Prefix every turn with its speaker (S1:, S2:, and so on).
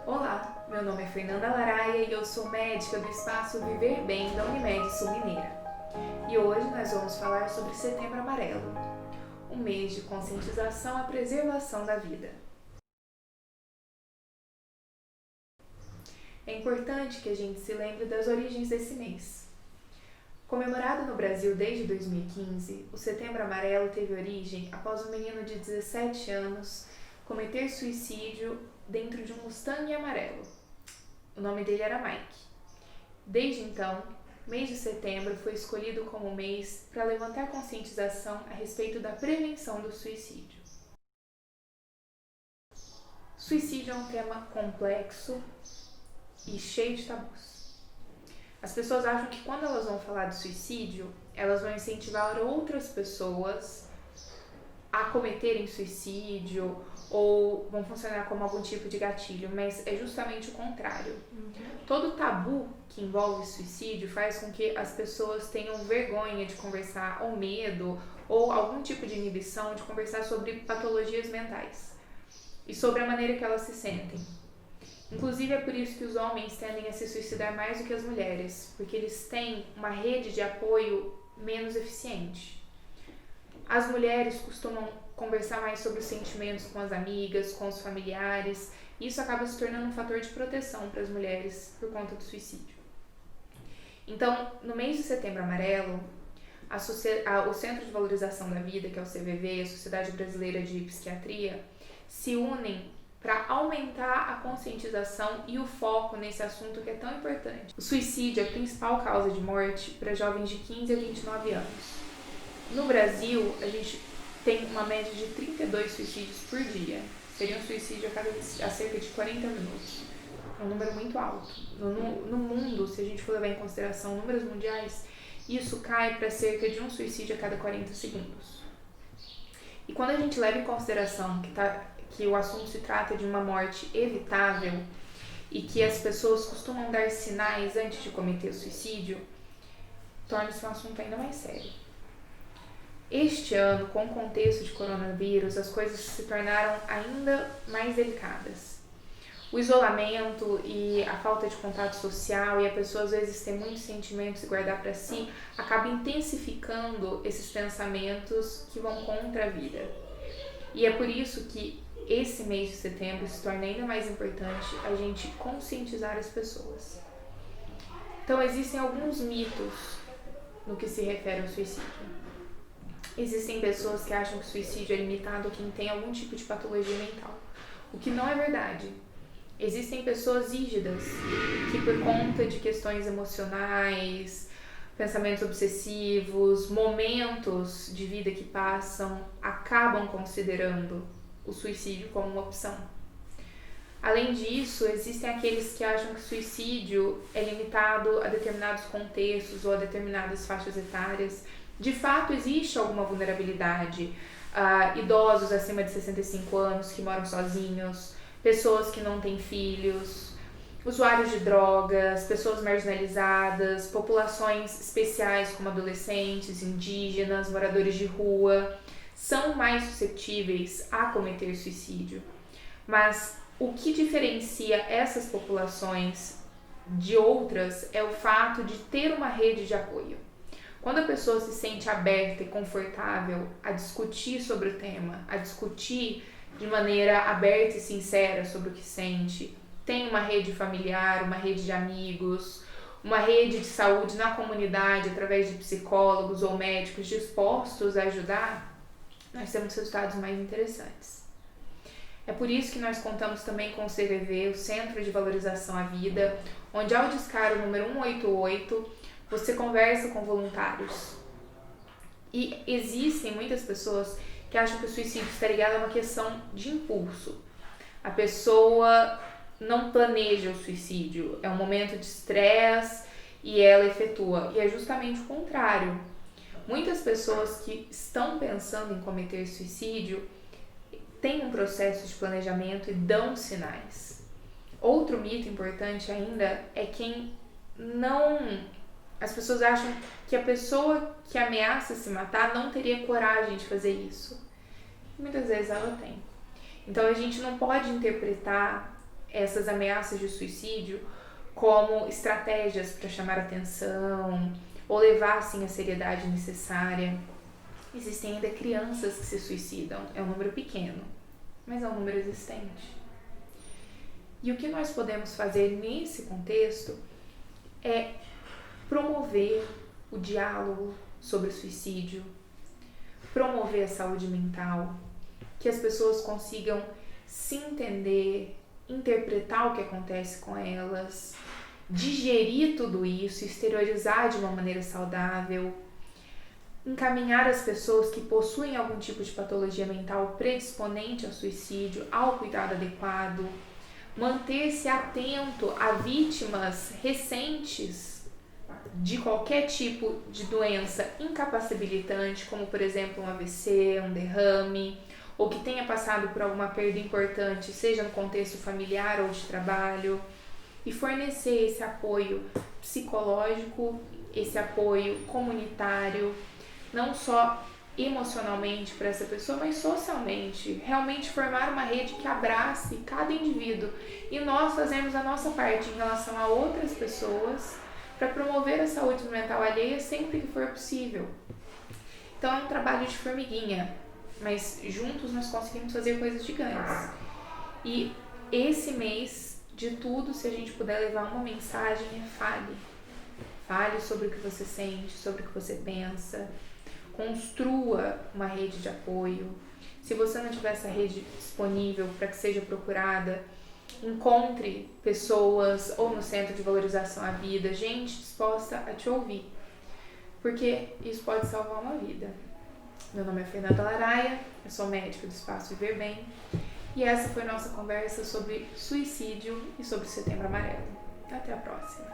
S1: Olá, meu nome é Fernanda Laraia e eu sou médica do Espaço Viver Bem da Unimed Sul Mineira. E hoje nós vamos falar sobre Setembro Amarelo, um mês de conscientização à preservação da vida. É importante que a gente se lembre das origens desse mês. Comemorado no Brasil desde 2015, o Setembro Amarelo teve origem após um menino de 17 anos cometer suicídio dentro de um Mustang amarelo. O nome dele era Mike. Desde então, mês de setembro foi escolhido como mês para levantar conscientização a respeito da prevenção do suicídio. Suicídio é um tema complexo e cheio de tabus. As pessoas acham que quando elas vão falar de suicídio, elas vão incentivar outras pessoas a cometerem suicídio ou vão funcionar como algum tipo de gatilho, mas é justamente o contrário. Todo tabu que envolve suicídio faz com que as pessoas tenham vergonha de conversar, ou medo, ou algum tipo de inibição de conversar sobre patologias mentais e sobre a maneira que elas se sentem. Inclusive é por isso que os homens tendem a se suicidar mais do que as mulheres, porque eles têm uma rede de apoio menos eficiente. As mulheres costumam conversar mais sobre os sentimentos com as amigas, com os familiares, e isso acaba se tornando um fator de proteção para as mulheres por conta do suicídio. Então, no mês de Setembro Amarelo, o Centro de Valorização da Vida, que é o CVV, a Sociedade Brasileira de Psiquiatria, se unem para aumentar a conscientização e o foco nesse assunto que é tão importante. O suicídio é a principal causa de morte para jovens de 15 a 29 anos. No Brasil, a gente tem uma média de 32 suicídios por dia. Seria um suicídio a cerca de 40 minutos. É um número muito alto. No mundo, se a gente for levar em consideração números mundiais, isso cai para cerca de um suicídio a cada 40 segundos. E quando a gente leva em consideração que o assunto se trata de uma morte evitável e que as pessoas costumam dar sinais antes de cometer o suicídio, torna-se um assunto ainda mais sério. Este ano, com o contexto de coronavírus, as coisas se tornaram ainda mais delicadas. O isolamento e a falta de contato social e a pessoa às vezes ter muitos sentimentos e guardar para si acaba intensificando esses pensamentos que vão contra a vida. E é por isso que esse mês de setembro se torna ainda mais importante a gente conscientizar as pessoas. Então existem alguns mitos no que se refere ao suicídio. Existem pessoas que acham que o suicídio é limitado a quem tem algum tipo de patologia mental, o que não é verdade. Existem pessoas rígidas que, por conta de questões emocionais, pensamentos obsessivos, momentos de vida que passam, acabam considerando o suicídio como uma opção. Além disso, existem aqueles que acham que o suicídio é limitado a determinados contextos ou a determinadas faixas etárias. De fato, existe alguma vulnerabilidade. Idosos acima de 65 anos que moram sozinhos, pessoas que não têm filhos, usuários de drogas, pessoas marginalizadas, populações especiais como adolescentes, indígenas, moradores de rua, são mais suscetíveis a cometer suicídio. Mas o que diferencia essas populações de outras é o fato de ter uma rede de apoio. Quando a pessoa se sente aberta e confortável a discutir sobre o tema, a discutir de maneira aberta e sincera sobre o que sente, tem uma rede familiar, uma rede de amigos, uma rede de saúde na comunidade através de psicólogos ou médicos dispostos a ajudar, nós temos resultados mais interessantes. É por isso que nós contamos também com o CVV, o Centro de Valorização à Vida, onde ao discar o número 188, você conversa com voluntários. E existem muitas pessoas que acham que o suicídio está ligado a uma questão de impulso. A pessoa não planeja o suicídio, é um momento de estresse e ela efetua. E é justamente o contrário. Muitas pessoas que estão pensando em cometer suicídio têm um processo de planejamento e dão sinais. Outro mito importante ainda é quem não... As pessoas acham que a pessoa que ameaça se matar não teria coragem de fazer isso. Muitas vezes ela tem. Então a gente não pode interpretar essas ameaças de suicídio como estratégias para chamar atenção ou levar assim a seriedade necessária. Existem ainda crianças que se suicidam, é um número pequeno, mas é um número existente. E o que nós podemos fazer nesse contexto é promover o diálogo sobre o suicídio, promover a saúde mental, que as pessoas consigam se entender, interpretar o que acontece com elas, digerir tudo isso, exteriorizar de uma maneira saudável, encaminhar as pessoas que possuem algum tipo de patologia mental predisponente ao suicídio ao cuidado adequado, manter-se atento a vítimas recentes de qualquer tipo de doença incapacitante, como por exemplo um AVC, um derrame, ou que tenha passado por alguma perda importante, seja no contexto familiar ou de trabalho, e fornecer esse apoio psicológico, esse apoio comunitário, não só emocionalmente para essa pessoa, mas socialmente, realmente formar uma rede que abrace cada indivíduo e nós fazemos a nossa parte em relação a outras pessoas para promover a saúde mental alheia sempre que for possível. Então é um trabalho de formiguinha, mas juntos nós conseguimos fazer coisas gigantes. E esse mês, de tudo, se a gente puder levar uma mensagem, é fale. Fale sobre o que você sente, sobre o que você pensa. Construa uma rede de apoio. Se você não tiver essa rede disponível para que seja procurada, encontre pessoas ou no Centro de Valorização à Vida, gente disposta a te ouvir, porque isso pode salvar uma vida. Meu nome é Fernanda Laraia, eu sou médica do Espaço Viver Bem e essa foi nossa conversa sobre suicídio e sobre o Setembro Amarelo. Até a próxima!